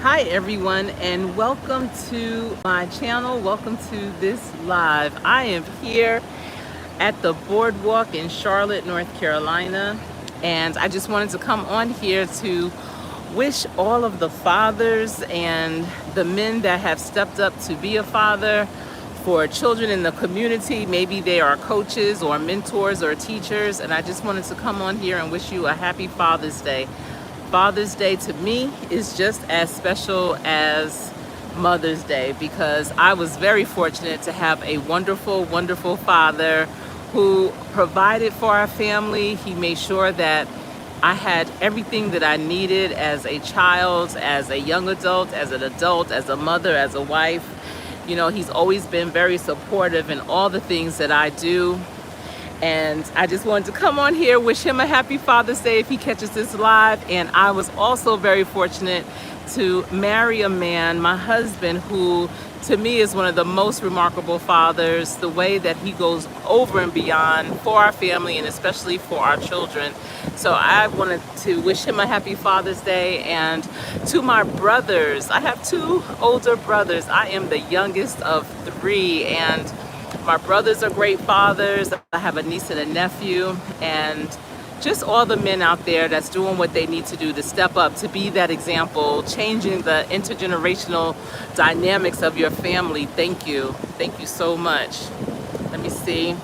Hi everyone, and welcome to my channel. Welcome to this live. I am here at the boardwalk in Charlotte, North Carolina, and I just wanted to come on here to wish all of the fathers and the men that have stepped up to be a father for children in the community. Maybe they are coaches or mentors or teachers, and I just wanted to come on here and wish you a happy Father's Day. Father's Day to me is just as special as Mother's Day because I was very fortunate to have a wonderful, wonderful father who provided for our family. He made sure that I had everything that I needed as a child, as a young adult, as an adult, as a mother, as a wife. You know, he's always been very supportive in all the things that I do. And I just wanted to come on here, wish him a happy Father's Day if he catches this live. And I was also very fortunate to marry a man, my husband, who to me is one of the most remarkable fathers, the way that he goes over and beyond for our family and especially for our children. So I wanted to wish him a happy Father's Day. And to my brothers, I have two older brothers. I am the youngest of three, and my brothers are great fathers. I have a niece and a nephew, and just all the men out there that's doing what they need to do to step up, to be that example, changing the intergenerational dynamics of your family. Thank you. Thank you so much. Let me see.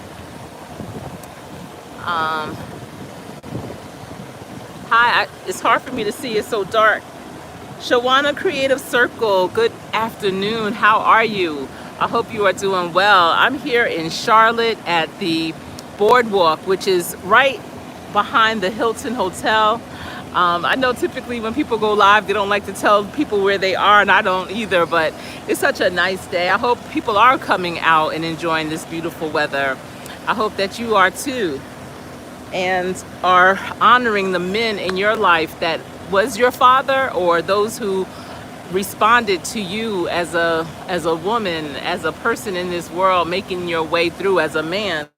Hi, it's hard for me to see. It's so dark. Shawana Creative Circle, good afternoon. How are you? I hope you are doing well. I'm here in Charlotte at the boardwalk, which is right behind the Hilton Hotel. I know typically when people go live, they don't like to tell people where they are, and I don't either, but it's such a nice day. I hope people are coming out and enjoying this beautiful weather. I hope that you are too, and are honoring the men in your life that was your father, or those who responded to you as a woman, as a person in this world, making your way through as a man.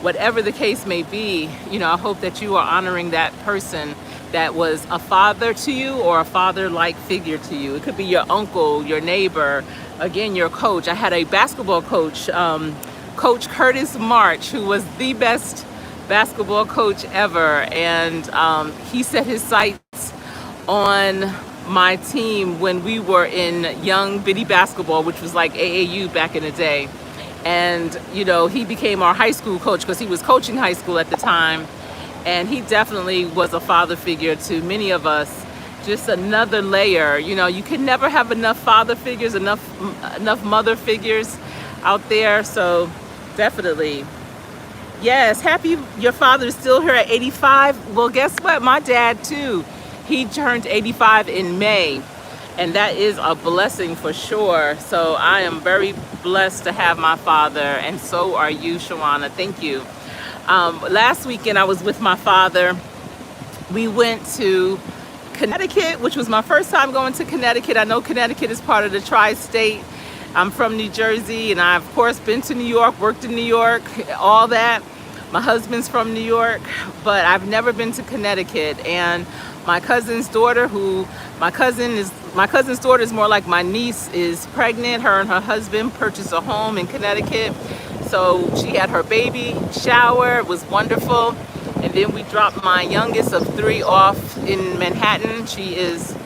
Whatever the case may be, you know, I hope that you are honoring that person that was a father to you or a father-like figure to you. It could be your uncle, your neighbor, again, your coach. I had a basketball coach, Coach Curtis March, who was the best basketball coach ever, and he set his sights on my team when we were in young bitty basketball, which was like AAU back in the day. And you know, he became our high school coach because he was coaching high school at the time, and he definitely was a father figure to many of us. Just another layer. You know, you can never have enough father figures, enough mother figures out there. So definitely, yes, happy your father is still here at 85. Well, guess what? My dad too. He turned 85 in May, and that is a blessing for sure. So I am very blessed to have my father, and so are you, Shawana. Thank you. Last weekend I was with my father. We went to Connecticut, which was my first time going to Connecticut. I know Connecticut is part of the tri-state. I'm from New Jersey, and I've of course been to New York, worked in New York, all that. My husband's from New York, but I've never been to Connecticut. And my cousin's daughter, my cousin's daughter is more like my niece, is pregnant. Her and her husband purchased a home in Connecticut. So she had her baby shower. It was wonderful. And then we dropped my youngest of three off in Manhattan. She is,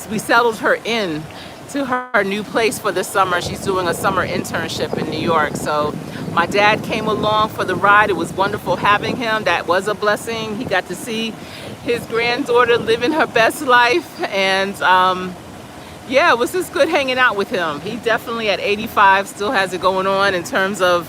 we settled her in to her new place for the summer. She's doing a summer internship in New York. So my dad came along for the ride. It was wonderful having him. That was a blessing. He got to see his granddaughter living her best life, and yeah, it was just good hanging out with him. He definitely at 85 still has it going on in terms of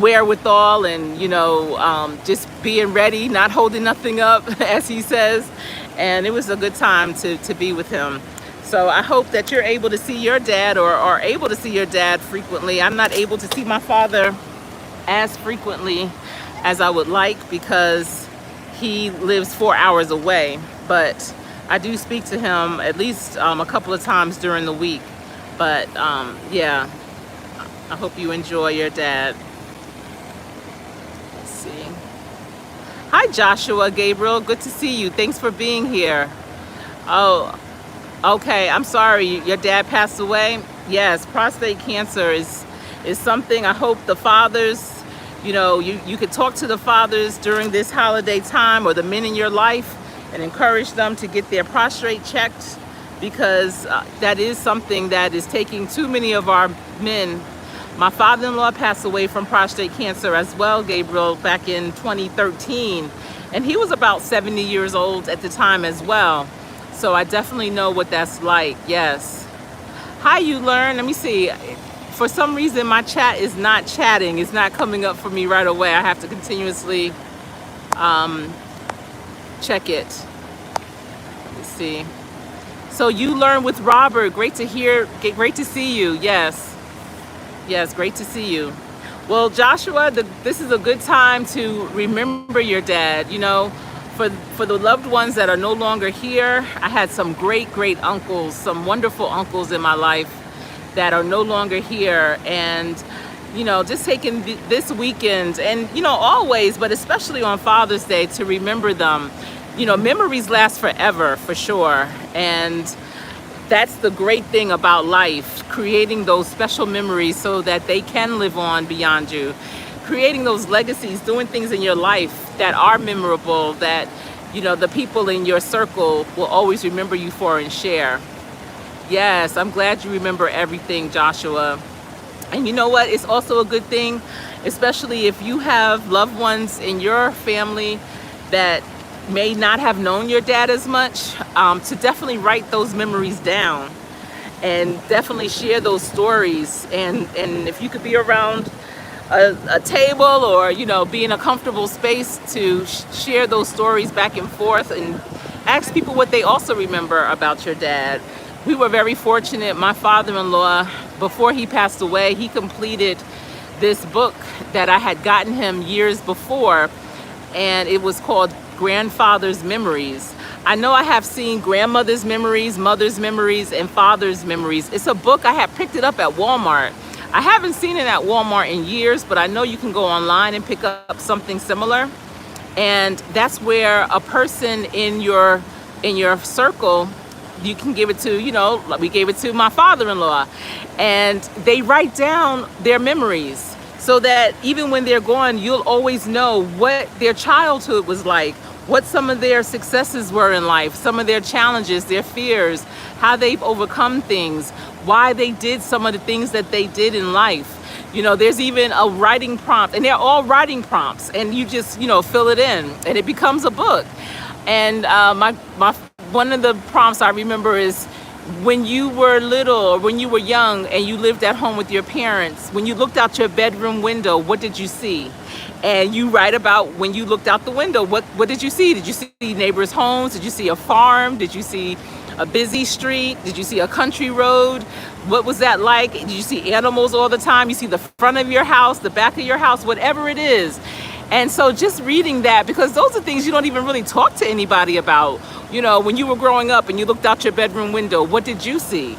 wherewithal and, you know, just being ready, not holding nothing up, as he says. And it was a good time to be with him. So I hope that you're able to see your dad, or are able to see your dad frequently. I'm not able to see my father as frequently as I would like because he lives 4 hours away, but I do speak to him at least a couple of times during the week. But yeah, I hope you enjoy your dad. Let's see. Hi Joshua Gabriel, good to see you. Thanks for being here. Oh, Okay, I'm sorry. Your dad passed away. Yes, prostate cancer is something. I hope the fathers, you could talk to the fathers during this holiday time, or the men in your life, and encourage them to get their prostate checked, because that is something that is taking too many of our men. My father-in-law passed away from prostate cancer as well, Gabriel, back in 2013, and he was about 70 years old at the time as well. So I definitely know what that's like. Yes. Hi, you learn. Let me see. For some reason, my chat is not chatting. It's not coming up for me right away. I have to continuously check it. Let me see. So you learn with Robert. Great to hear. Great to see you. Yes. Yes, great to see you. Well, Joshua, this is a good time to remember your dad. For the loved ones that are no longer here, I had some great uncles, some wonderful uncles in my life that are no longer here. And, just taking this weekend and, always, but especially on Father's Day, to remember them. Memories last forever, for sure. And that's the great thing about life, creating those special memories so that they can live on beyond you. Creating those legacies, doing things in your life that are memorable, that the people in your circle will always remember you for and share. Yes, I'm glad you remember everything, Joshua. And you know what? It's also a good thing, especially if you have loved ones in your family that may not have known your dad as much, to definitely write those memories down and definitely share those stories. And if you could be around a table, or be in a comfortable space to share those stories back and forth, and ask people what they also remember about your dad. We were very fortunate. My father-in-law, before he passed away, he completed this book that I had gotten him years before, and it was called Grandfather's Memories. I know I have seen grandmother's memories, mother's memories, and father's memories. It's a book. I had picked it up at Walmart. I haven't seen it at Walmart in years, but I know you can go online and pick up something similar. And that's where a person in your circle, you can give it to, we gave it to my father-in-law, and they write down their memories so that even when they're gone, you'll always know what their childhood was like, what some of their successes were in life, some of their challenges, their fears, how they've overcome things, why they did some of the things that they did in life. There's even a writing prompt, and they're all writing prompts, and you just, fill it in, and it becomes a book. And my one of the prompts I remember is, when you were little, or when you were young and you lived at home with your parents, when you looked out your bedroom window, what did you see? And you write about when you looked out the window, what did you see? Did you see neighbors' homes? Did you see a farm? Did you see a busy street? Did you see a country road? What was that like? Did you see animals all the time? You see the front of your house, the back of your house, whatever it is. And so just reading that, because those are things you don't even really talk to anybody about. When you were growing up and you looked out your bedroom window, what did you see?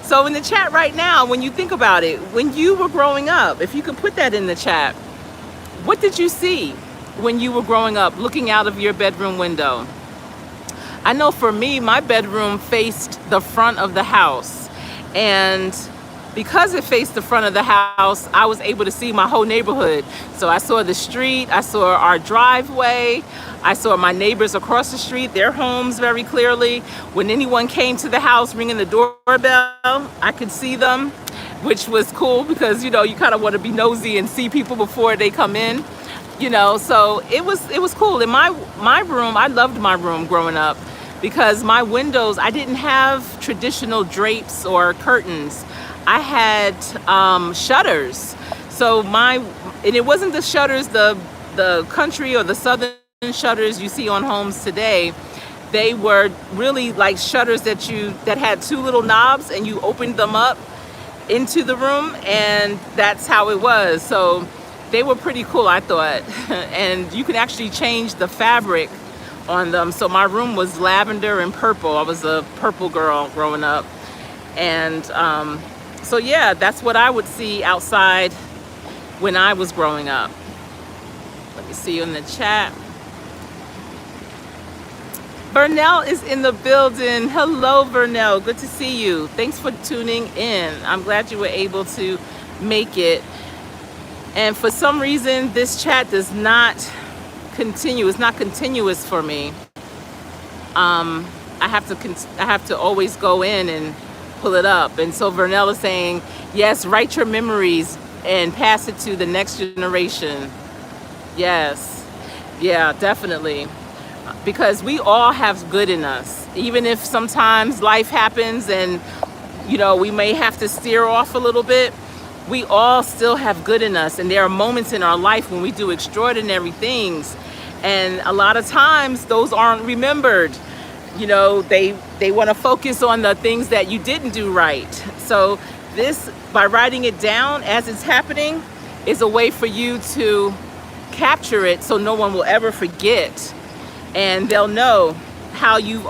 So in the chat right now, when you think about it, when you were growing up, if you could put that in the chat, what did you see when you were growing up, looking out of your bedroom window? I know for me, my bedroom faced the front of the house. And because it faced the front of the house, I was able to see my whole neighborhood. So I saw the street, I saw our driveway, I saw my neighbors across the street, their homes very clearly. When anyone came to the house ringing the doorbell, I could see them, which was cool because, you kind of want to be nosy and see people before they come in, so it was cool. In my room, I loved my room growing up because my windows, I didn't have traditional drapes or curtains. I had shutters. So and it wasn't the shutters, the country or the southern shutters you see on homes today. They were really like shutters that had two little knobs, and you opened them up into the room, and that's how it was. So they were pretty cool, I thought. And you can actually change the fabric on them. So my room was lavender and purple. I was a purple girl growing up. And so yeah, that's what I would see outside when I was growing up. Let me see you in the chat. Vernell is in the building. Hello, Vernell. Good to see you. Thanks for tuning in. I'm glad you were able to make it. And for some reason, this chat does not continue. It's not continuous for me. I have to always go in and pull it up. And so Vernell is saying, yes, write your memories and pass it to the next generation. Yes, yeah, definitely. Because we all have good in us. Even if sometimes life happens and, we may have to steer off a little bit, we all still have good in us. And there are moments in our life when we do extraordinary things. And a lot of times those aren't remembered. They want to focus on the things that you didn't do right. So this, by writing it down as it's happening, is a way for you to capture it so no one will ever forget. And they'll know how you've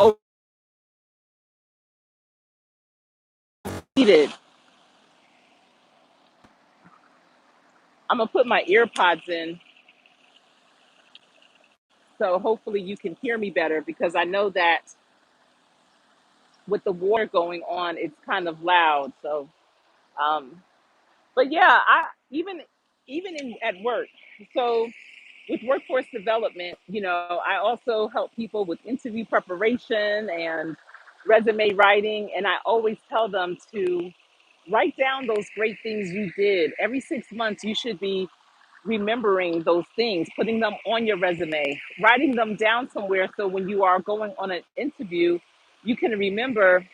overcommitted. I'm gonna put my ear pods in, so hopefully you can hear me better, because I know that with the war going on, it's kind of loud. So, um, but yeah, I even at work. So with workforce development, I also help people with interview preparation and resume writing, and I always tell them to write down those great things you did. Every 6 months, you should be remembering those things, putting them on your resume, writing them down somewhere so when you are going on an interview, you can remember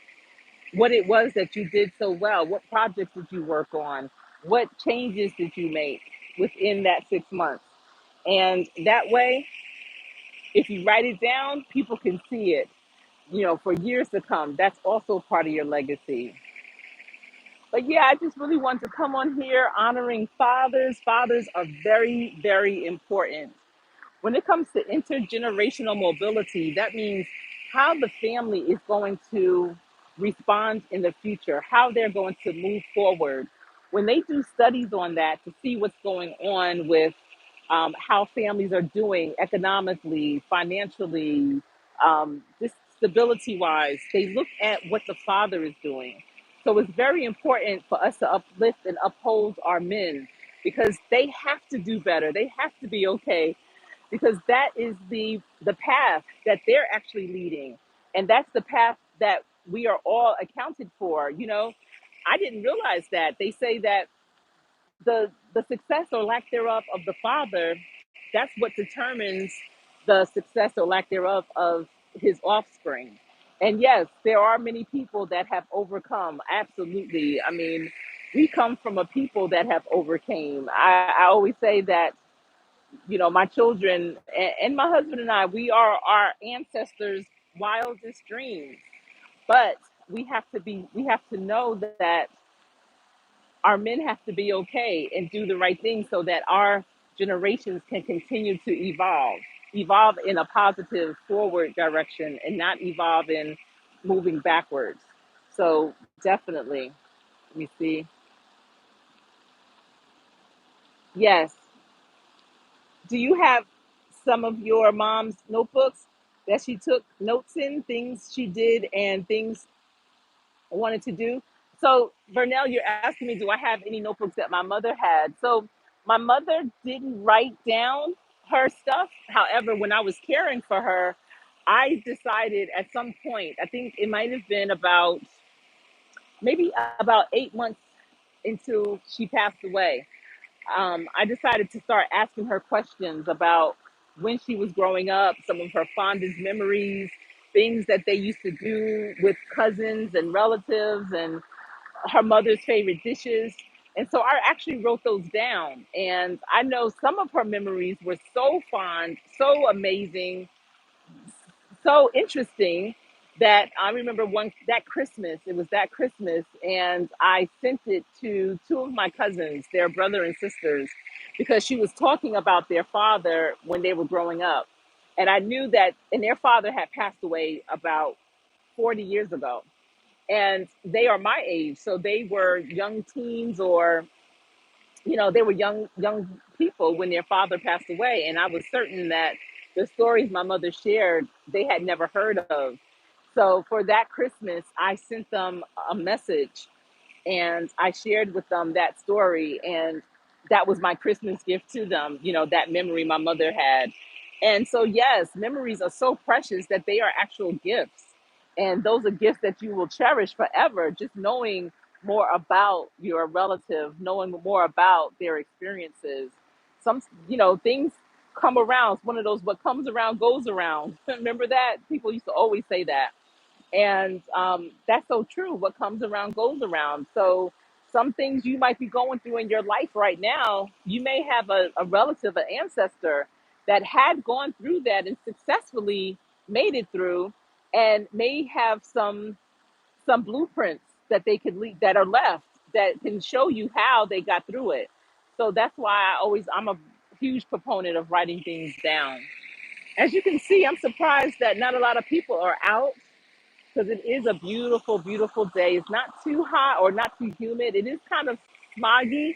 what it was that you did so well. What projects did you work on? What changes did you make within that 6 months? And that way, if you write it down, people can see it, for years to come. That's also part of your legacy. But yeah, I just really want to come on here honoring fathers. Fathers are very, very important. When it comes to intergenerational mobility, that means how the family is going to respond in the future, how they're going to move forward. When they do studies on that to see what's going on with how families are doing economically, financially, just stability wise, they look at what the father is doing. So it's very important for us to uplift and uphold our men, because they have to do better. They have to be okay, because that is the path that they're actually leading, and that's the path that we are all accounted for. I didn't realize that they say that the success or lack thereof of the father, that's what determines the success or lack thereof of his offspring. And yes, there are many people that have overcome. Absolutely. I mean, we come from a people that have overcame. I always say that, my children and my husband and I, we are our ancestors' wildest dreams. But we have to know that our men have to be okay and do the right thing so that our generations can continue to evolve in a positive forward direction and not evolve in moving backwards. So definitely, let me see. Yes. Do you have some of your mom's notebooks that she took notes in, things she did and things wanted to do? So, Vernell, you're asking me, do I have any notebooks that my mother had? So, my mother didn't write down her stuff. However, when I was caring for her, I decided at some point, I think it might have been maybe about 8 months into she passed away, I decided to start asking her questions about when she was growing up, some of her fondest memories, things that they used to do with cousins and relatives, and her mother's favorite dishes. And so I actually wrote those down. And I know some of her memories were so fond, so amazing, so interesting, that I remember it was that Christmas, and I sent it to two of my cousins, their brother and sisters, because she was talking about their father when they were growing up. And I knew that, and their father had passed away about 40 years ago. And they are my age. So they were young teens, or, they were young people when their father passed away. And I was certain that the stories my mother shared, they had never heard of. So for that Christmas, I sent them a message and I shared with them that story, and that was my Christmas gift to them, that memory my mother had. And so yes, memories are so precious that they are actual gifts. And those are gifts that you will cherish forever, just knowing more about your relative, knowing more about their experiences. Some, things come around. It's one of those what comes around goes around. Remember that? People used to always say that, and that's so true. What comes around goes around. So, some things you might be going through in your life right now, you may have a relative, an ancestor that had gone through that and successfully made it through, and may have some blueprints that they could leave that are left that can show you how they got through it. So that's why I'm a huge proponent of writing things down. As you can see, I'm surprised that not a lot of people are out because it is a beautiful, beautiful day. It's not too hot or not too humid. It is kind of smoggy.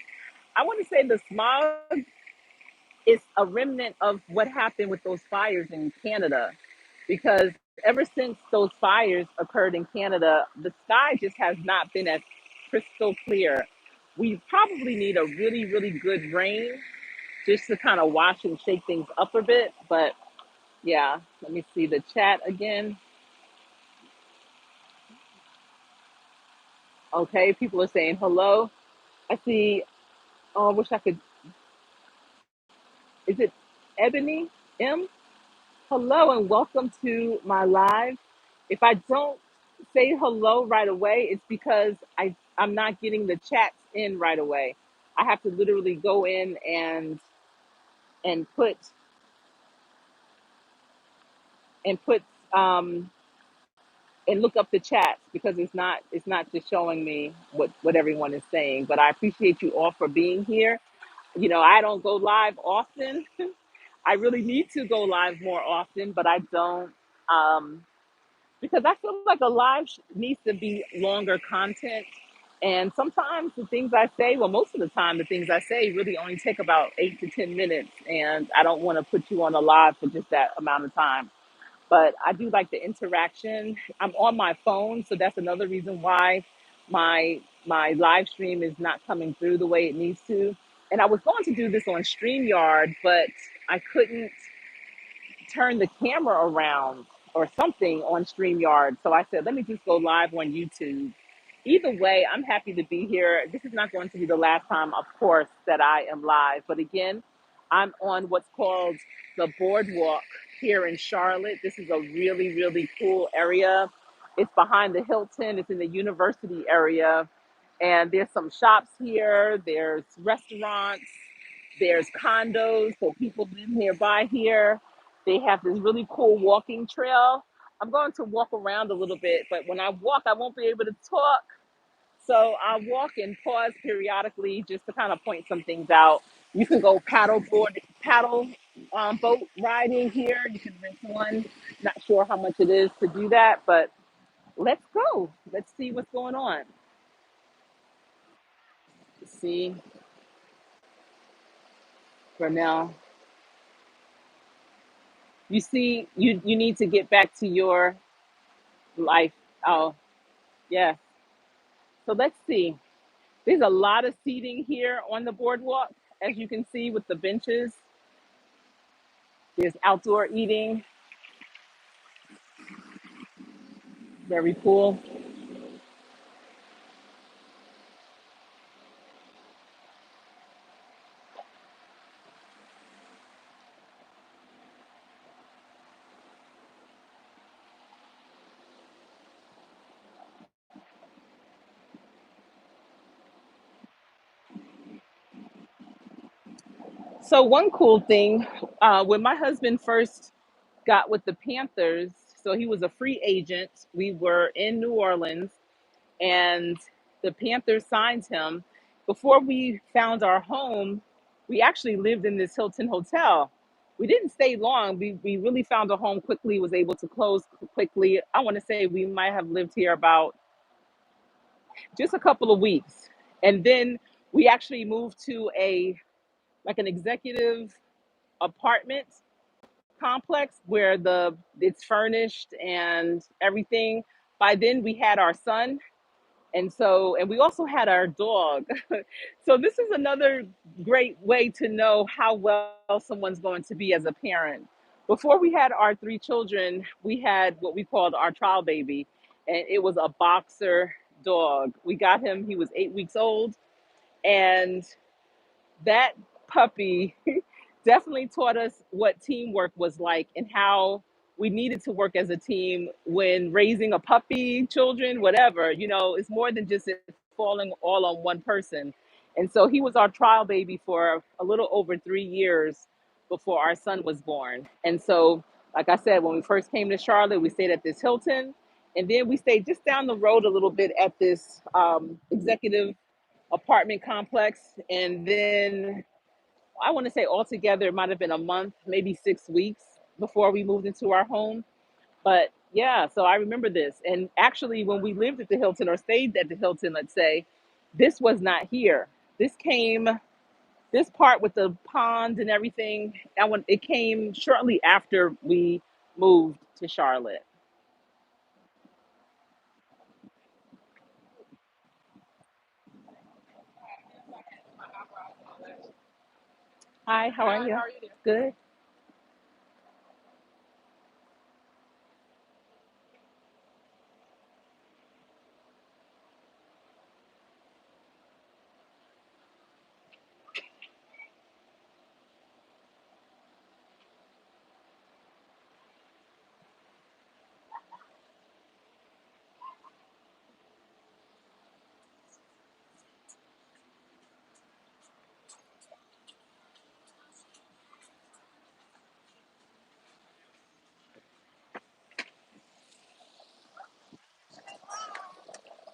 I want to say the smog is a remnant of what happened with those fires in Canada, because ever since those fires occurred in Canada, the sky just has not been as crystal clear. We probably need a really, really good rain just to kind of wash and shake things up a bit. But yeah, let me see the chat again. Okay, people are saying hello. I see. Oh, I wish I could. Is it Ebony M? Hello and welcome to my live. If I don't say hello right away, it's because I'm not getting the chats in right away. I have to literally go in and put um and look up the chats because it's not just showing me what everyone is saying. But I appreciate you all for being here. I don't go live often. I really need to go live more often, but I don't, um, because I feel like a live needs to be longer content. And sometimes the things I say, well, most of the time, the things I say really only take about 8 to 10 minutes. And I don't want to put you on a live for just that amount of time. But I do like the interaction. I'm on my phone, so that's another reason why my live stream is not coming through the way it needs to. And I was going to do this on StreamYard, but I couldn't turn the camera around or something on StreamYard. So I said, let me just go live on YouTube. Either way, I'm happy to be here. This is not going to be the last time, of course, that I am live. But again, I'm on what's called the Boardwalk here in Charlotte. This is a really, really cool area. It's behind the Hilton, it's in the university area. And there's some shops here, there's restaurants, there's condos, so people live nearby here. They have this really cool walking trail. I'm going to walk around a little bit, but when I walk, I won't be able to talk. So I walk and pause periodically just to kind of point some things out. You can go paddle boat riding here. You can rent one. Not sure how much it is to do that, but let's go. Let's see what's going on. See, Vernell, you see, you need to get back to your life. Oh, yeah. So let's see. There's a lot of seating here on the boardwalk, as you can see with the benches. There's outdoor eating, very cool. So one cool thing, when my husband first got with the Panthers, so he was a free agent. We were in New Orleans, and the Panthers signed him. Before we found our home, we actually lived in this Hilton hotel. We didn't stay long. We really found a home quickly, was able to close quickly. I want to say we might have lived here about just a couple of weeks. And then we actually moved to an executive apartment complex where the it's furnished and everything. By then we had our son, and we also had our dog. So this is another great way to know how well someone's going to be as a parent. Before we had our three children, we had what we called our trial baby, and it was a boxer dog. We got him, he was 8 weeks old, and that puppy definitely taught us what teamwork was like and how we needed to work as a team when raising a puppy, children, whatever. It's more than just it falling all on one person. And so he was our trial baby for a little over 3 years before our son was born. And so, like I said, when we first came to Charlotte, we stayed at this Hilton. And then we stayed just down the road a little bit at this executive apartment complex. And then I want to say altogether, it might have been a month, maybe 6 weeks before we moved into our home. But yeah, so I remember this. And actually, when we lived at the Hilton or stayed at the Hilton, let's say, this was not here. This came, this part with the pond and everything, it came shortly after we moved to Charlotte. Hi, how are you? Good.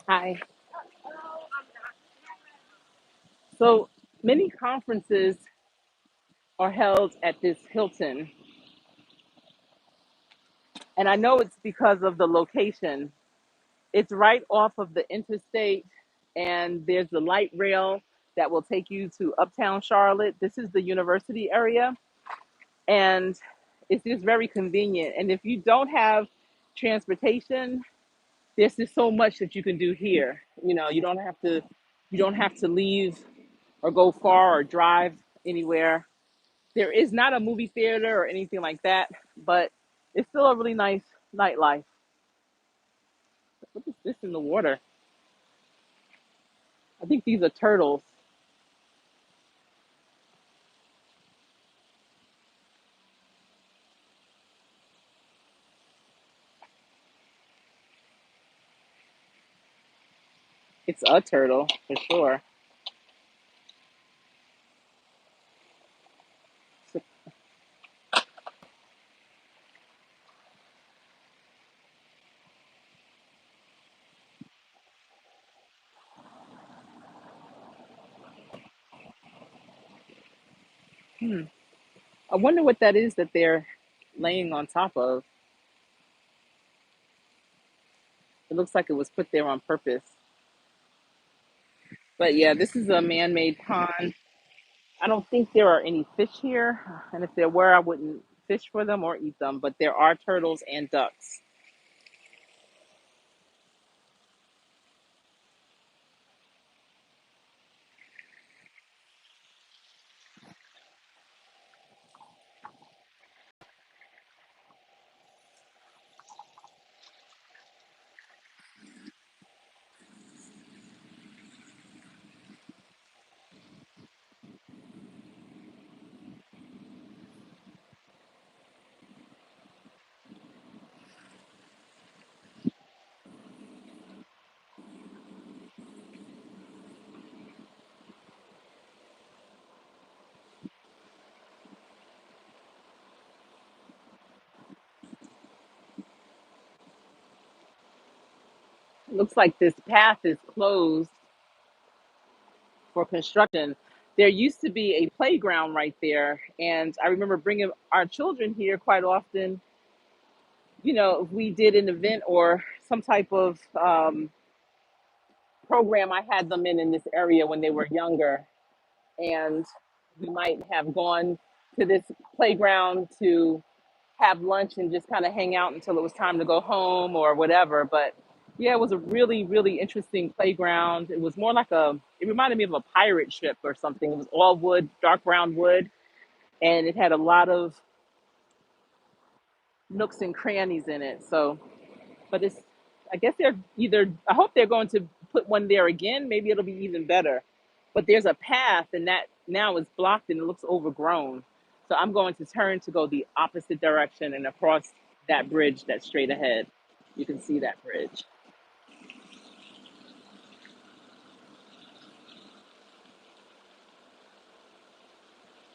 Hi. So many conferences are held at this Hilton, and I know it's because of the location. It's right off of the interstate, and there's the light rail that will take you to Uptown Charlotte. This is the university area, and it's just very convenient. And if you don't have transportation, there's just so much that you can do here. You don't have to leave or go far or drive anywhere. There is not a movie theater or anything like that, but it's still a really nice nightlife. What is this in the water? I think these are turtles. It's a turtle for sure. So, hmm. I wonder what that is that they're laying on top of. It looks like it was put there on purpose. But yeah, this is a man-made pond. I don't think there are any fish here, and if there were, I wouldn't fish for them or eat them. But there are turtles and ducks. It looks like this path is closed for construction. There used to be a playground right there, and I remember bringing our children here quite often. If we did an event or some type of program, I had them in this area when they were younger, and we might have gone to this playground to have lunch and just kind of hang out until it was time to go home or whatever. But yeah, it was a really, really interesting playground. It was more like it reminded me of a pirate ship or something. It was all wood, dark brown wood, and it had a lot of nooks and crannies in it. So, but I guess I hope they're going to put one there again. Maybe it'll be even better. But there's a path, and that now is blocked and it looks overgrown. So I'm going to turn to go the opposite direction and across that bridge that's straight ahead. You can see that bridge.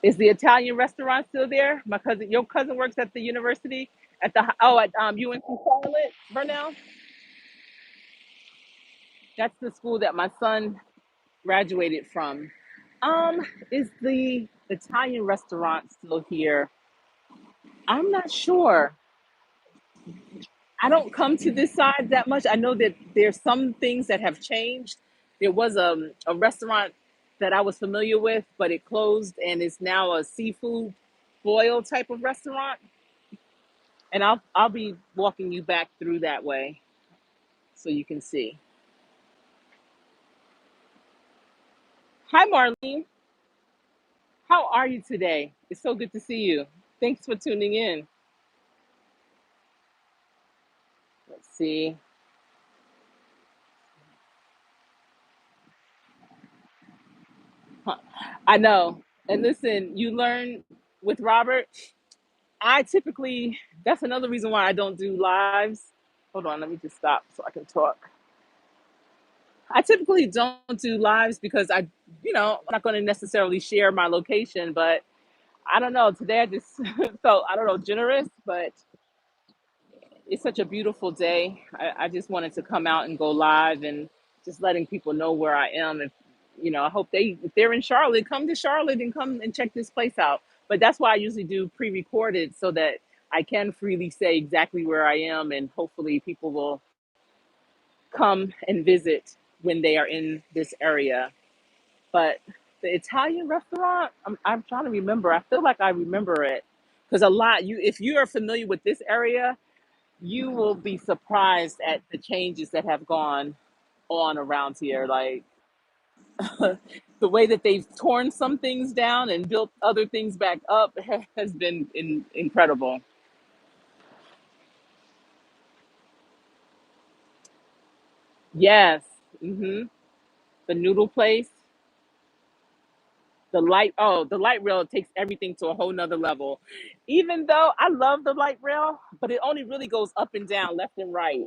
Is the Italian restaurant still there? Your cousin works at the university at UNC Charlotte, Burnell. That's the school that my son graduated from. Um, is the Italian restaurant still here? I'm not sure. I don't come to this side that much. I know that there's some things that have changed. There was a restaurant that I was familiar with, but it closed and is now a seafood boil type of restaurant. And I'll be walking you back through that way so you can see. Hi, Marlene. How are you today? It's so good to see you. Thanks for tuning in. Let's see. Huh. I know. And listen, you learn with Robert. I typically, that's another reason why I don't do lives. Hold on, let me just stop so I can talk. I typically don't do lives because I'm not going to necessarily share my location, but I don't know. Today I just felt, I don't know, generous, but it's such a beautiful day. I just wanted to come out and go live and just letting people know where I am. I hope if they're in Charlotte, come to Charlotte and come and check this place out. But that's why I usually do pre-recorded so that I can freely say exactly where I am, and hopefully people will come and visit when they are in this area. But the Italian restaurant, I'm trying to remember. I feel like I remember it because if you are familiar with this area, you will be surprised at the changes that have gone on around here. Like the way that they've torn some things down and built other things back up has been incredible. Yes. The noodle place. The light rail takes everything to a whole nother level. Even though I love the light rail, but it only really goes up and down, left and right.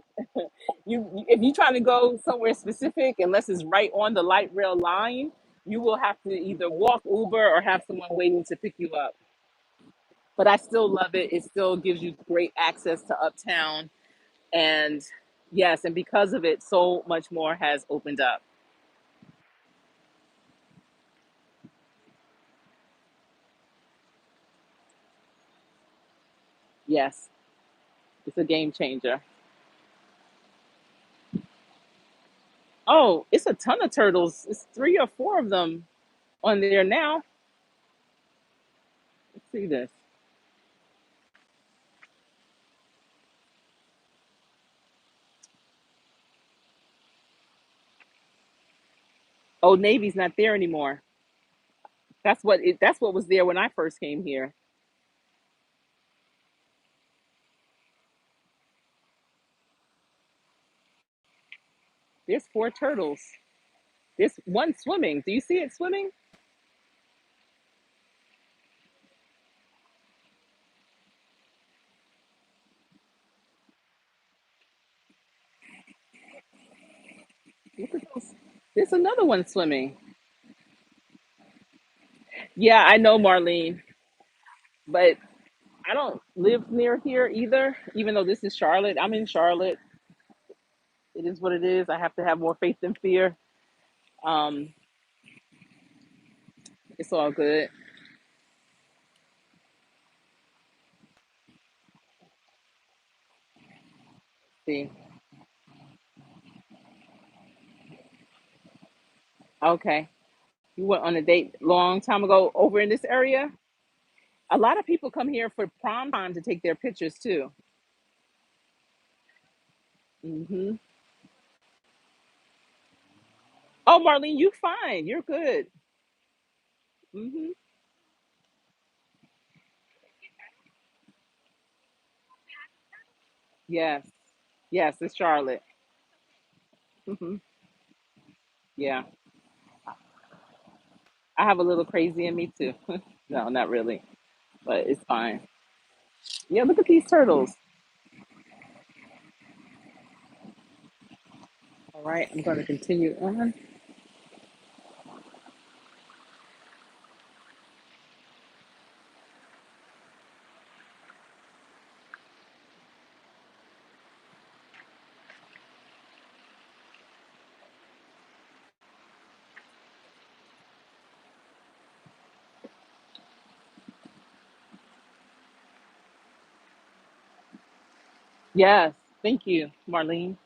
If you're trying to go somewhere specific, unless it's right on the light rail line, you will have to either walk, Uber, or have someone waiting to pick you up. But I still love it. It still gives you great access to uptown, and yes, and because of it, so much more has opened up. Yes, it's a game changer. Oh, it's a ton of turtles. It's three or four of them on there now. Let's see this. Old Navy's not there anymore. That's what was there when I first came here. There's four turtles. There's one swimming. Do you see it swimming? Look at those. There's another one swimming. Yeah, I know, Marlene, but I don't live near here either. Even though this is Charlotte, I'm in Charlotte. It is what it is. I have to have more faith than fear. Um, it's all good. See, okay. You went on a date long time ago over in this area. A lot of people come here for prom time to take their pictures too. Hmm. Oh, Marlene, you fine. You're good. Hmm. Yes. Yes, it's Charlotte. Hmm. Yeah. I have a little crazy in me too. No, not really, but it's fine. Yeah, look at these turtles. All right, I'm going to continue on. Yes, thank you, Marlene.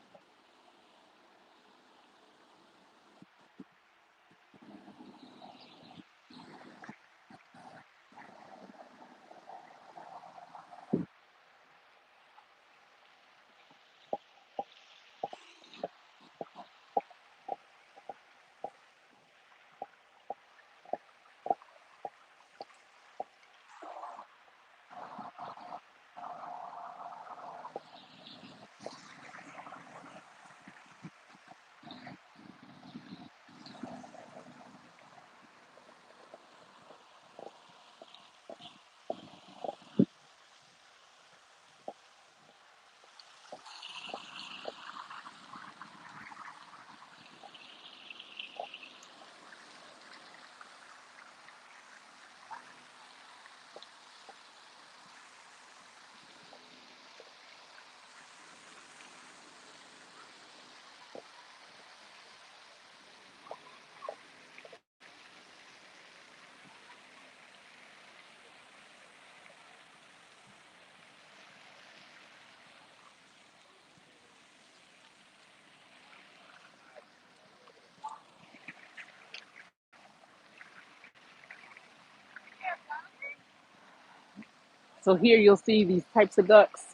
So here you'll see these types of ducks,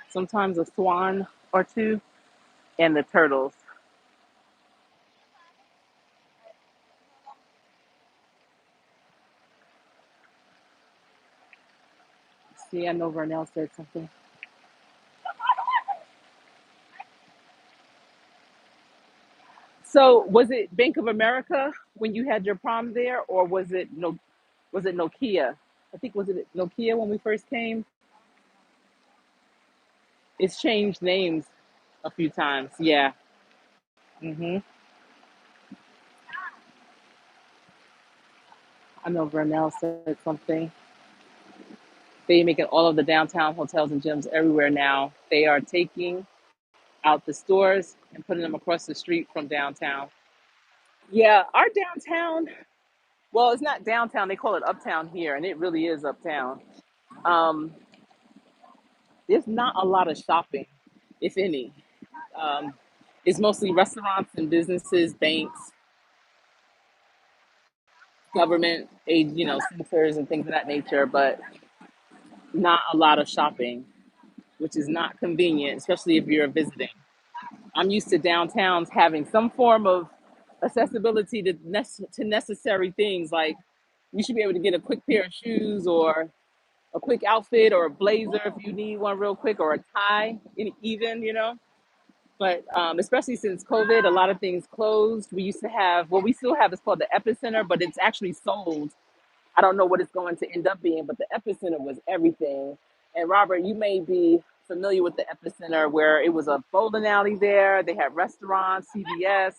sometimes a swan or two, and the turtles. See, I know Vernell said something. So was it Bank of America when you had your prom there, or was it no? Was it Nokia? I think was it Nokia when we first came. It's changed names a few times. Yeah. Hmm. I know Vernell said something. They make it all of the downtown hotels and gyms everywhere now. They are taking out the stores and putting them across the street from downtown. Yeah, our downtown, well, it's not downtown. They call it uptown here, and it really is uptown. Um, there's not a lot of shopping, if any. Um, it's mostly restaurants and businesses, banks, government aid, centers and things of that nature, but not a lot of shopping, which is not convenient, especially if you're visiting. I'm used to downtowns having some form of accessibility to necessary things like you should be able to get a quick pair of shoes or a quick outfit or a blazer if you need one real quick or a tie, even. But especially since COVID, a lot of things closed. We used to have, well, we still have, it's called the Epicenter, but it's actually sold. I don't know what it's going to end up being, but the Epicenter was everything. And Robert, you may be familiar with the Epicenter where it was a bowling alley there. They had restaurants, CVS.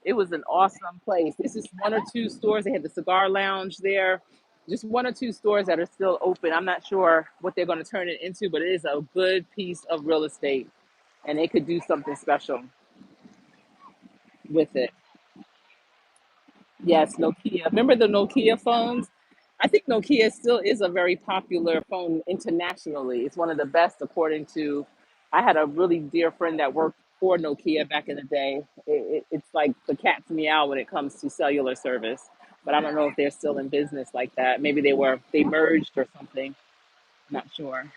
It was an awesome place. This is one or two stores. They had the cigar lounge there. Just one or two stores that are still open. I'm not sure what they're going to turn it into, but it is a good piece of real estate and they could do something special with it. Yes, Nokia. Remember the Nokia phones? I think Nokia still is a very popular phone internationally. It's one of the best, according to. I had a really dear friend that worked for Nokia back in the day. It's like the cat's meow when it comes to cellular service. but I don't know if they're still in business like that. Maybe they merged or something. Not sure.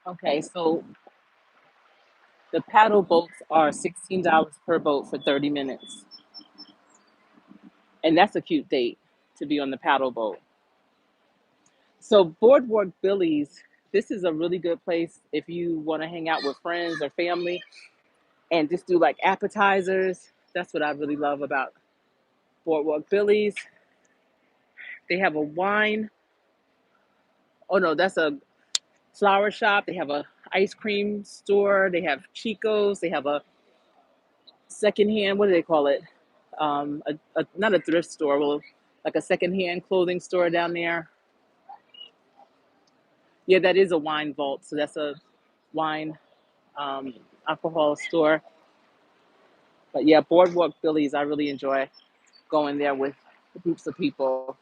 Okay, so the paddle boats are $16 per boat for 30 minutes. And that's a cute date to be on the paddle boat. So Boardwalk Billy's, this is a really good place if you want to hang out with friends or family and just do like appetizers. That's what I really love about Boardwalk Billy's. They have a wine. Oh no, that's a flower shop. They have a ice cream store. They have Chico's. They have a secondhand. What do they call it? Not a thrift store. Well, like a secondhand clothing store down there. Yeah, that is a wine vault. So that's a wine um, alcohol store. But yeah, Boardwalk Billy's. I really enjoy going there with groups of people.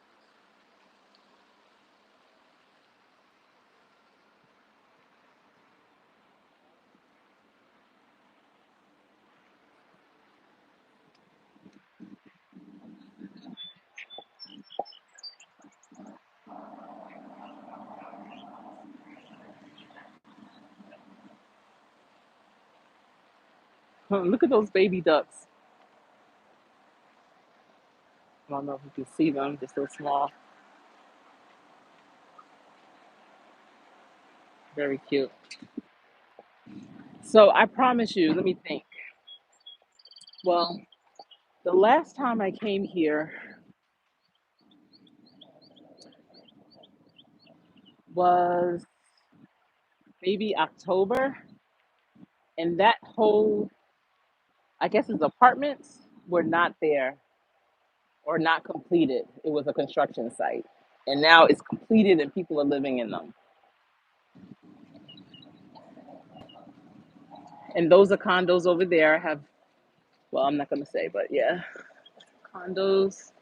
Look at those baby ducks. I don't know if you can see them. They're so small. Very cute. So I promise you, let me think. Well, the last time I came here was maybe October, and that whole, I guess it's apartments, were not there or not completed. It was a construction site. And now it's completed and people are living in them. And those are condos over there. Have, well, I'm not going to say, but yeah, condos.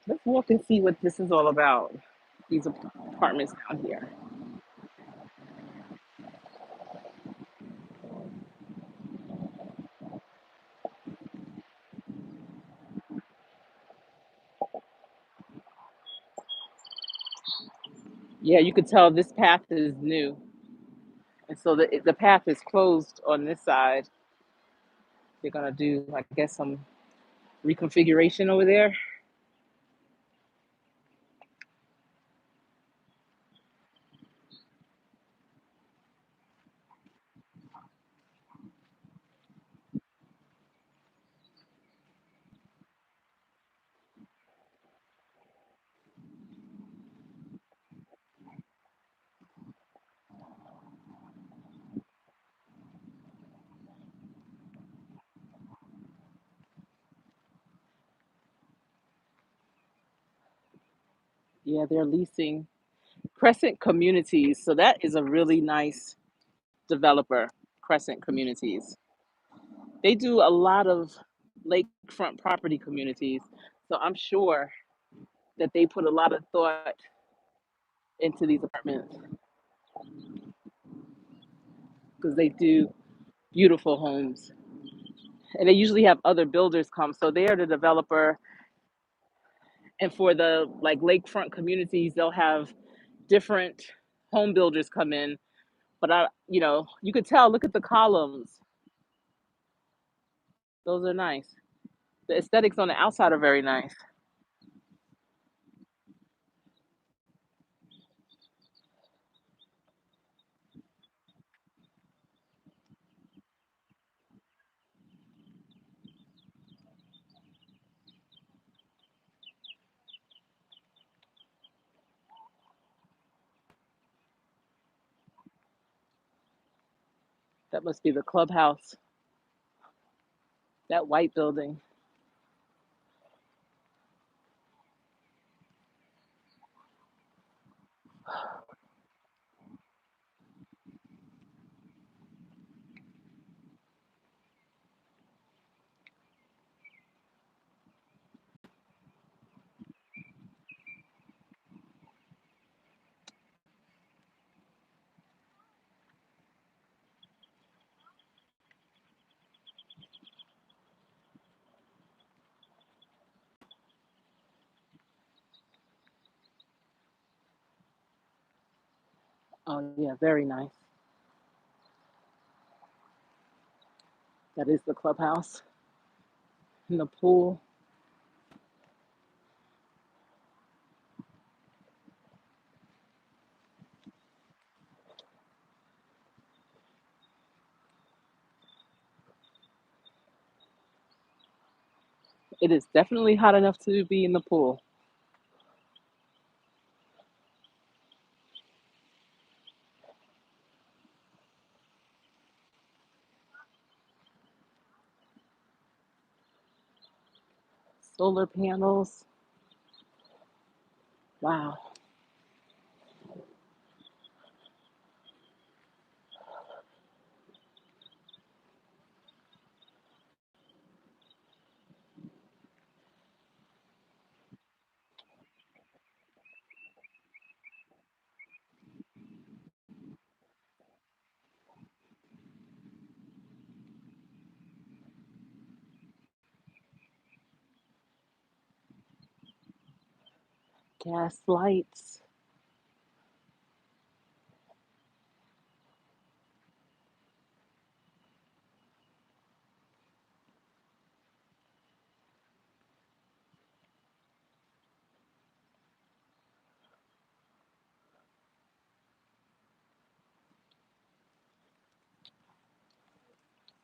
Let's walk and see what this is all about. These apartments down here. Yeah, you could tell this path is new. And so the path is closed on this side. They're going to do, I guess, some reconfiguration over there. Yeah, they're leasing Crescent Communities. So that is a really nice developer, Crescent Communities. They do a lot of lakefront property communities. So I'm sure that they put a lot of thought into these apartments because they do beautiful homes. And they usually have other builders come. So they are the developer. And for the like lakefront communities, they'll have different home builders come in. But you could tell, look at the columns. Those are nice. The aesthetics on the outside are very nice. That must be the clubhouse, that white building. Oh yeah, very nice. That is the clubhouse and the pool. It is definitely hot enough to be in the pool. Solar panels. Wow. Gas lights.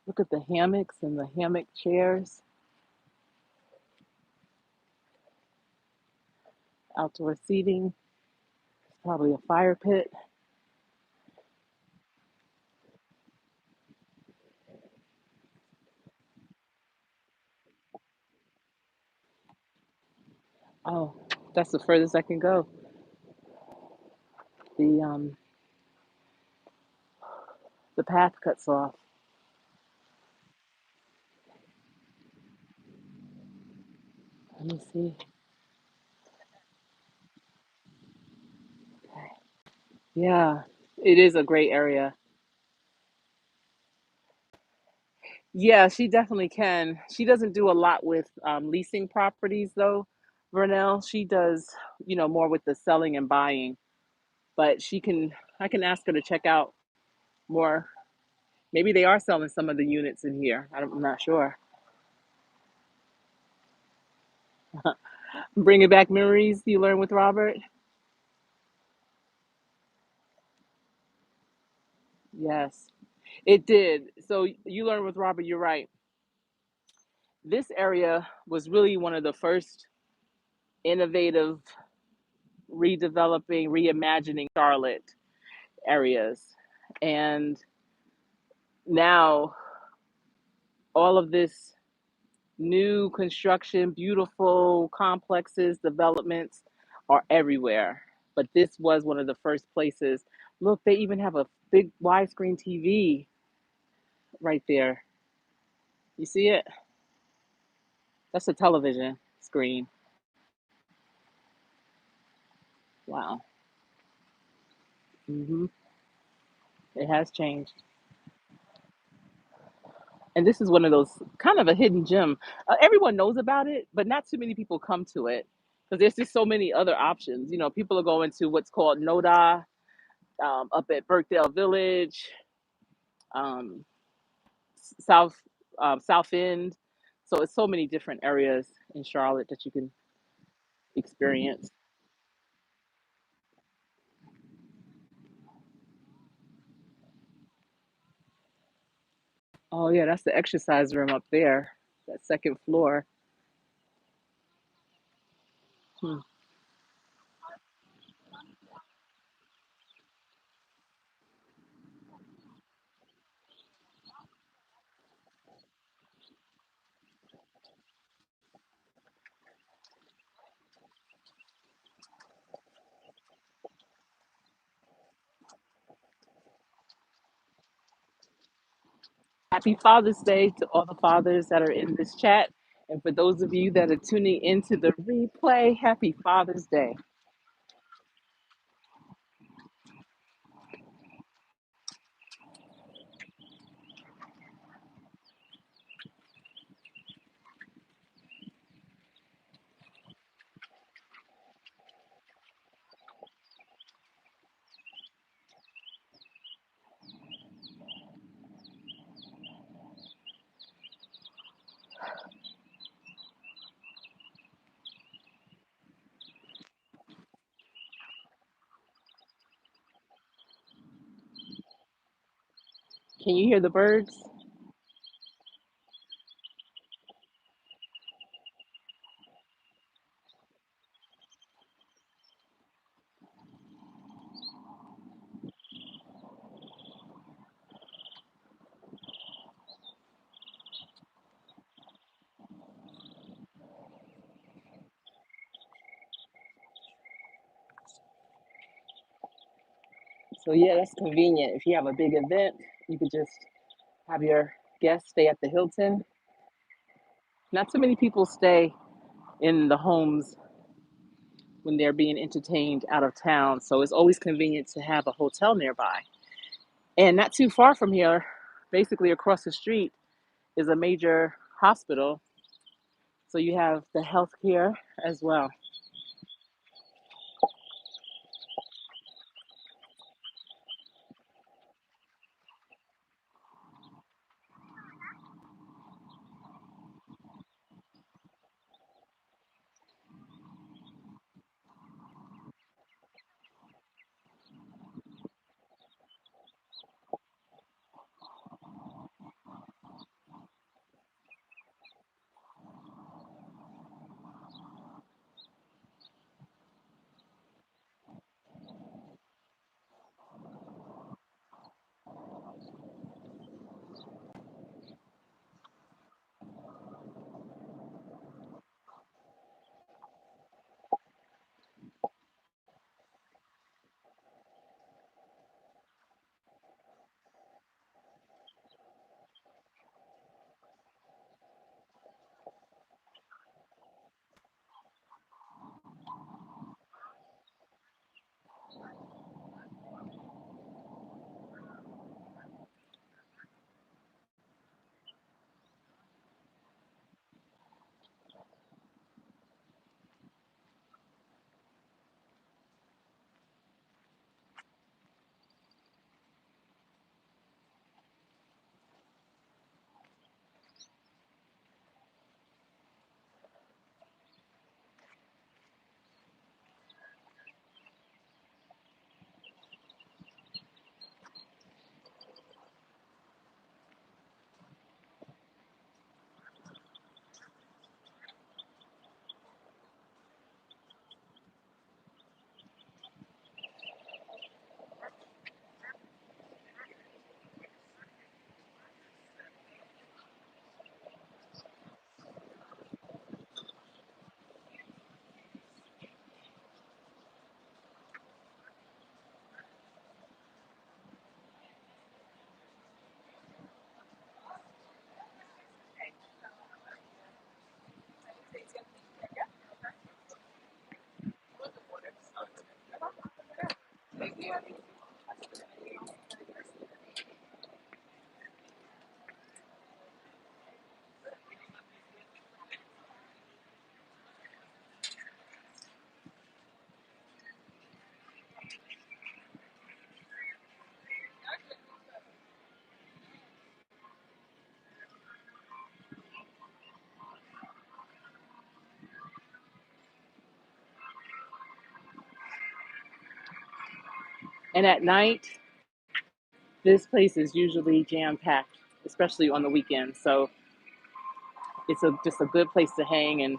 Look at the hammocks and the hammock chairs. Outdoor seating. Probably a fire pit. Oh, that's the furthest I can go. The the path cuts off. Let me see. Okay. Yeah, it is a great area. Yeah, she definitely can. She doesn't do a lot with leasing properties though, Vernell. She does, more with the selling and buying. But I can ask her to check out more. Maybe they are selling some of the units in here. I'm not sure. Bringing back memories you learned with Robert. Yes, it did. So you learned with Robert. You're right. This area was really one of the first innovative redeveloping, reimagining Charlotte areas. And now all of this new construction, beautiful complexes, developments are everywhere. But this was one of the first places. Look, they even have a big widescreen TV right there. You see it? That's a television screen. Wow. It has changed. And this is one of those kind of a hidden gem. Everyone knows about it, but not too many people come to it because there's just so many other options. People are going to what's called Noda, up at Birkdale Village, um, South South End. So it's so many different areas in Charlotte that you can experience. Oh yeah, that's the exercise room up there, that second floor. Hmm. Happy Father's Day to all the fathers that are in this chat. And for those of you that are tuning into the replay, happy Father's Day. Can you hear the birds? So yeah, that's convenient. If you have a big event, you could just have your guests stay at the Hilton. Not too many people stay in the homes when they're being entertained out of town, so it's always convenient to have a hotel nearby. And not too far from here, basically across the street, is a major hospital. So you have the healthcare as well. And at night, this place is usually jam packed, especially on the weekends. So it's just a good place to hang and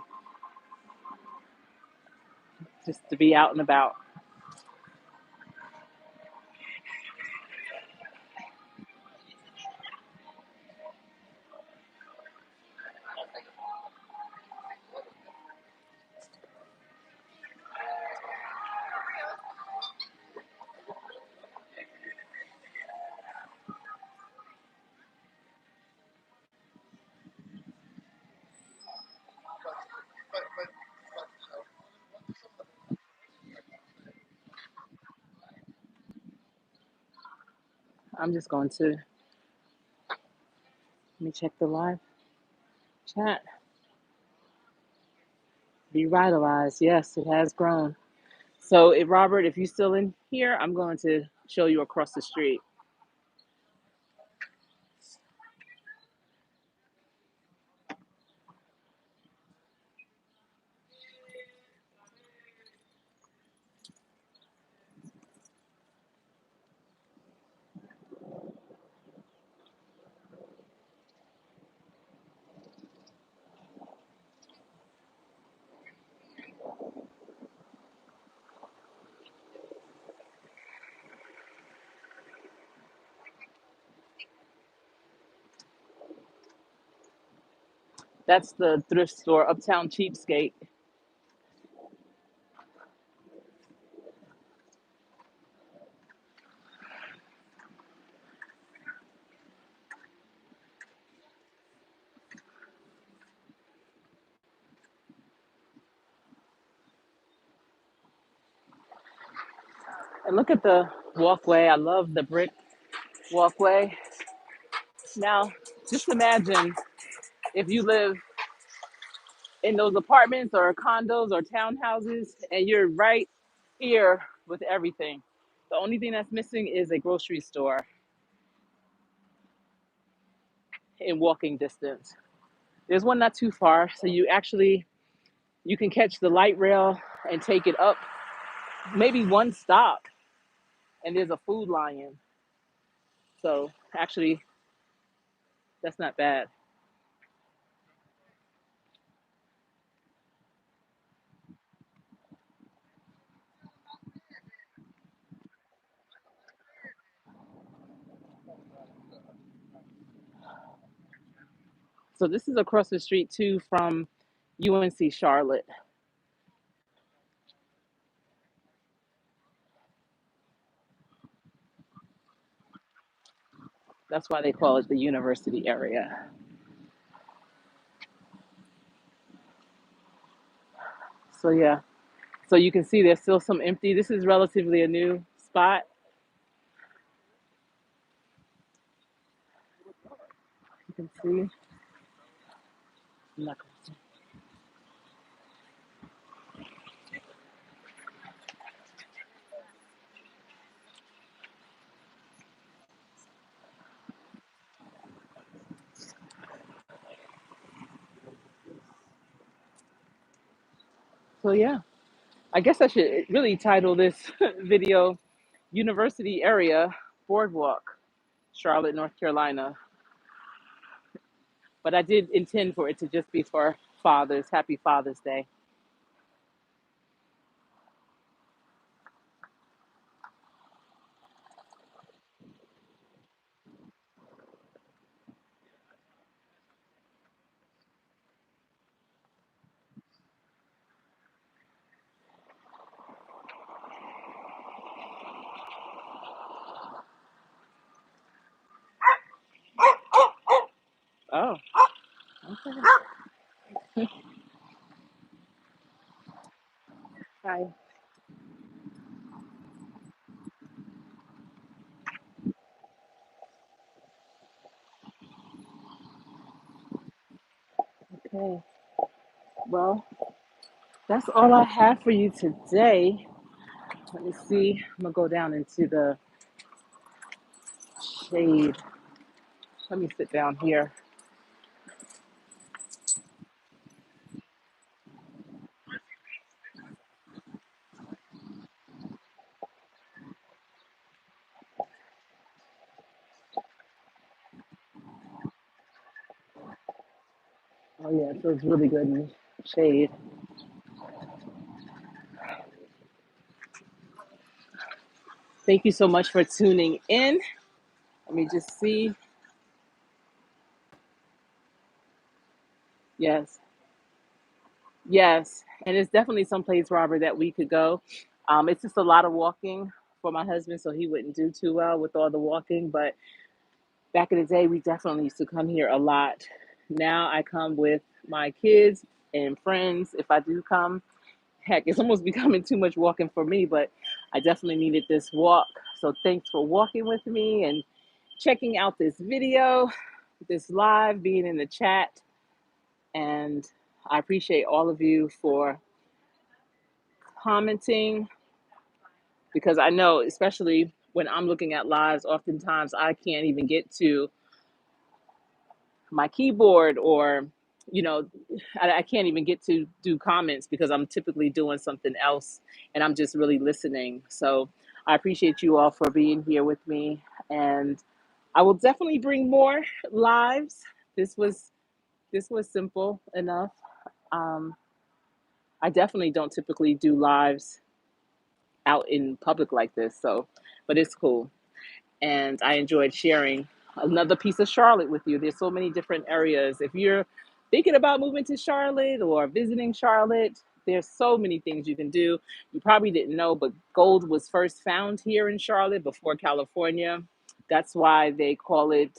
just to be out and about. I'm just going to let me check the live chat. Revitalized. Yes, it has grown. So, if Robert, if you're still in here, I'm going to show you across the street. That's the thrift store, Uptown Cheapskate. And look at the walkway. I love the brick walkway. Now, just imagine if you live in those apartments or condos or townhouses and you're right here with everything. The only thing that's missing is a grocery store in walking distance. There's one not too far, so you can catch the light rail and take it up maybe one stop, and there's a Food Lion. So actually, that's not bad. So this is across the street too from UNC Charlotte. That's why they call it the university area. So yeah, so you can see there's still some empty. This is relatively a new spot. You can see. I'm not gonna- So yeah, I guess I should really title this video University Area Boardwalk, Charlotte, North Carolina. But I did intend for it to just be for fathers. Happy Father's Day. Oh, okay. Hi. Okay. Well, that's all I have for you today. Let me see. I'm gonna go down into the shade. Let me sit down here. Oh yeah, it feels really good in the shade. Thank you so much for tuning in. Let me just see. Yes, yes, and it's definitely someplace, Robert, that we could go. It's just a lot of walking for my husband, so he wouldn't do too well with all the walking. But back in the day, we definitely used to come here a lot. Now I come with my kids and friends. If I do come, heck, it's almost becoming too much walking for me, but I definitely needed this walk. So thanks for walking with me and checking out this video, this live, being in the chat. And I appreciate all of you for commenting, because I know, especially when I'm looking at lives, oftentimes I can't even get to my keyboard, or you know I can't even get to do comments because I'm typically doing something else and I'm just really listening. So I appreciate you all for being here with me, and I will definitely bring more lives. This was simple enough. um, I definitely don't typically do lives out in public like this, so but it's cool. And I enjoyed sharing another piece of Charlotte with you. There's so many different areas. If you're thinking about moving to Charlotte or visiting Charlotte, there's so many things you can do. You probably didn't know, but gold was first found here in Charlotte before California. That's why they call it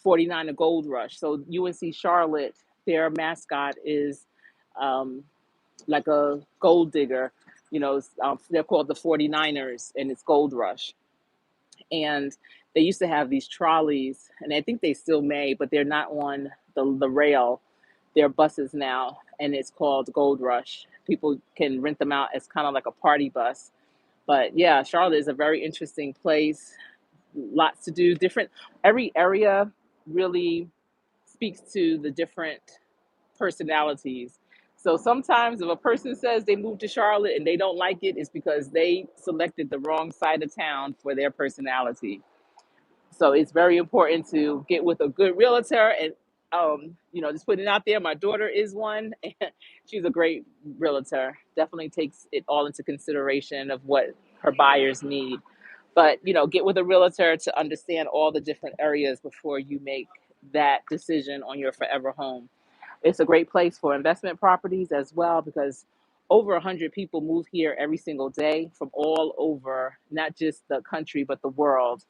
49 a Gold Rush. So UNC Charlotte, their mascot is um, like a gold digger. They're called the 49ers, and it's Gold Rush. And they used to have these trolleys, and I think they still may, but they're not on the rail. They're buses now, and it's called Gold Rush. People can rent them out as kind of like a party bus. But yeah, Charlotte is a very interesting place. Lots to do. Different, every area really speaks to the different personalities. So sometimes if a person says they moved to Charlotte and they don't like it, it's because they selected the wrong side of town for their personality. So it's very important to get with a good realtor, and just putting it out there. My daughter is one, and she's a great realtor. Definitely takes it all into consideration of what her buyers need. But get with a realtor to understand all the different areas before you make that decision on your forever home. It's a great place for investment properties as well, because over 100 people move here every single day from all over, not just the country, but the world.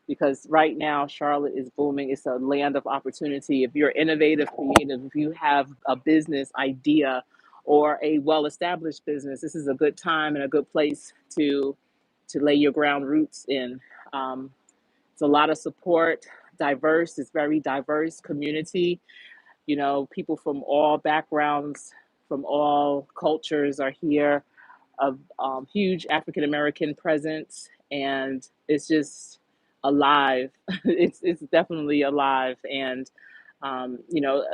Because right now, Charlotte is booming. It's a land of opportunity. If you're innovative, creative, if you have a business idea or a well-established business, this is a good time and a good place to lay your ground roots in. Um, it's a lot of support, diverse. It's very diverse community. People from all backgrounds, from all cultures are here. A huge African American presence, and it's just alive. It's definitely alive, and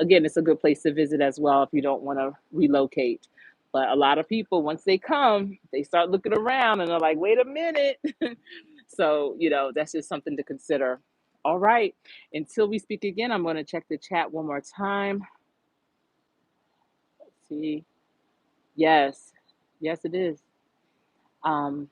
again, it's a good place to visit as well if you don't want to relocate. But a lot of people, once they come, they start looking around and they're like, "Wait a minute." So that's just something to consider. All right. Until we speak again, I'm going to check the chat one more time. Let's see. Yes. Yes, it is. Um,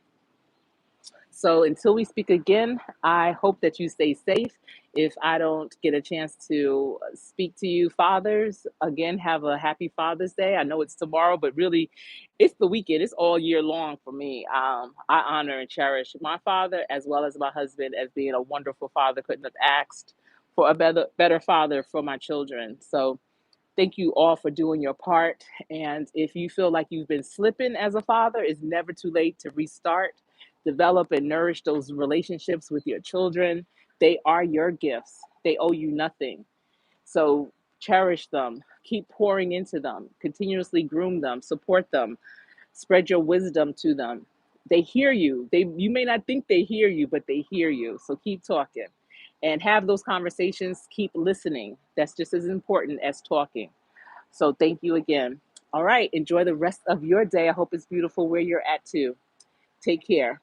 so until we speak again, I hope that you stay safe. If I don't get a chance to speak to you, fathers, again, have a happy Father's Day. I know it's tomorrow, but really, it's the weekend. It's all year long for me. I honor and cherish my father as well as my husband as being a wonderful father. Couldn't have asked for a better father for my children. So thank you all for doing your part. And if you feel like you've been slipping as a father, it's never too late to restart, develop, and nourish those relationships with your children. They are your gifts, they owe you nothing. So cherish them, keep pouring into them, continuously groom them, support them, spread your wisdom to them. They hear you. You may not think they hear you, but they hear you. So keep talking and have those conversations. Keep listening. That's just as important as talking. So thank you again. All right. Enjoy the rest of your day. I hope it's beautiful where you're at too. Take care.